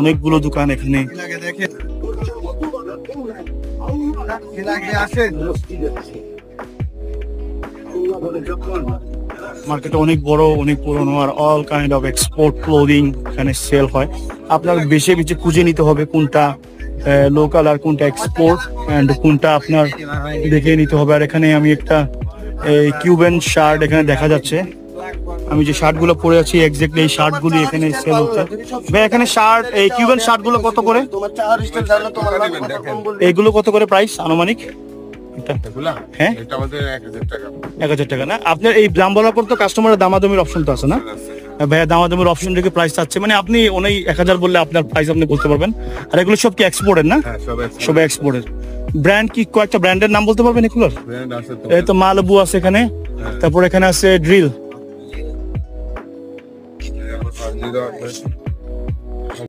অনেকগুলো দোকান এখানে। মার্কেটটা অনেক বড়, অনেক পুরনো, আর all kind of export clothing এখানে সেল হয়। আপনার বেছে বেছে খুঁজে নিতে হবে কোনটা লোকাল আর কোনটা এক্সপোর্ট এন্ড কোনটা আপনার দেখে নিতে হবে। আর এখানে আমি একটা কিউবেন শার্ট এখানে দেখা যাচ্ছে। আমি যে শার্ট গুলো পরে আছি এক্স্যাক্টলি এই শার্ট গুলি এখানে সেল হচ্ছে। ভাই এখানে শার্ট, এই কিউবেন শার্ট গুলো কত করে? এইগুলো কত করে প্রাইস আনুমানিক? হ্যাঁ, 1000 টাকা না? আপনার এই দাম বলার পর তো কাস্টমারের দামাদামির অপশন তো আছে না ভাইয়া? দামাদামির অপশন রেখে প্রাইস চাচ্ছে, মানে আপনি ওই 1000 বললে আপনার প্রাইস আপনি বলতে পারবেন। আর এগুলো সব কি এক্সপোর্টের না? সব এক্সপোর্টের। ব্র্যান্ড কি কয়েকটা ব্র্যান্ডের নাম বলতে পারবেন এগুলোর? এই তো মালবু আছে এখানে, তারপর এখানে আছে ড্রিল।